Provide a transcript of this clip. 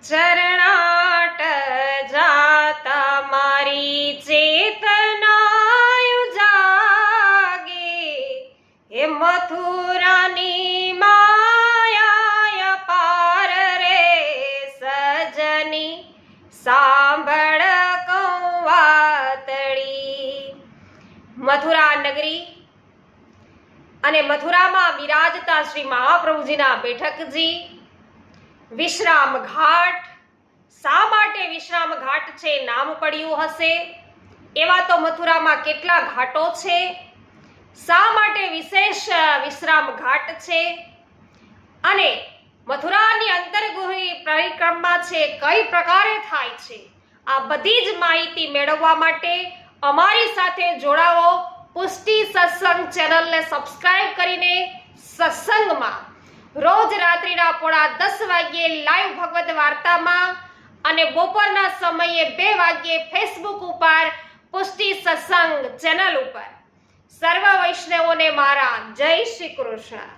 ચરણાટ જાતા મારી ચેતનાયુ જાગે, હે મથુરાની માયા પાર રે સજની સાંભળ કૌવાતડી। મથુરા નગરી અને મથુરામાં બિરાજતા શ્રી મહાપ્રભુજીના બેઠકજી વિશ્રામ ઘાટ। શા માટે વિશ્રામ ઘાટ છે નામ પડ્યું હશે? એવા તો મથુરામાં કેટલા ઘાટો છે, શા માટે વિશેષ વિશ્રામ ઘાટ છે અને મથુરાની અંતર્ગુહી પરિક્રમા છે કઈ પ્રકારે થાય છે, આ બધી જ માહિતી મેળવવા માટે અમારી સાથે જોડાવો। પુષ્ટિ સત્સંગ ચેનલને સબસ્ક્રાઇબ કરીને સત્સંગમાં રોજ રાત્રિના 10:30 વાગ્યે લાઈવ ભગવત વાર્તામાં અને બપોરના સમયે 2 વાગ્યે ફેસબુક ઉપર પુષ્ટિ સત્સંગ ચેનલ ઉપર સર્વ વૈષ્ણવોને મારા જય શ્રી કૃષ્ણ।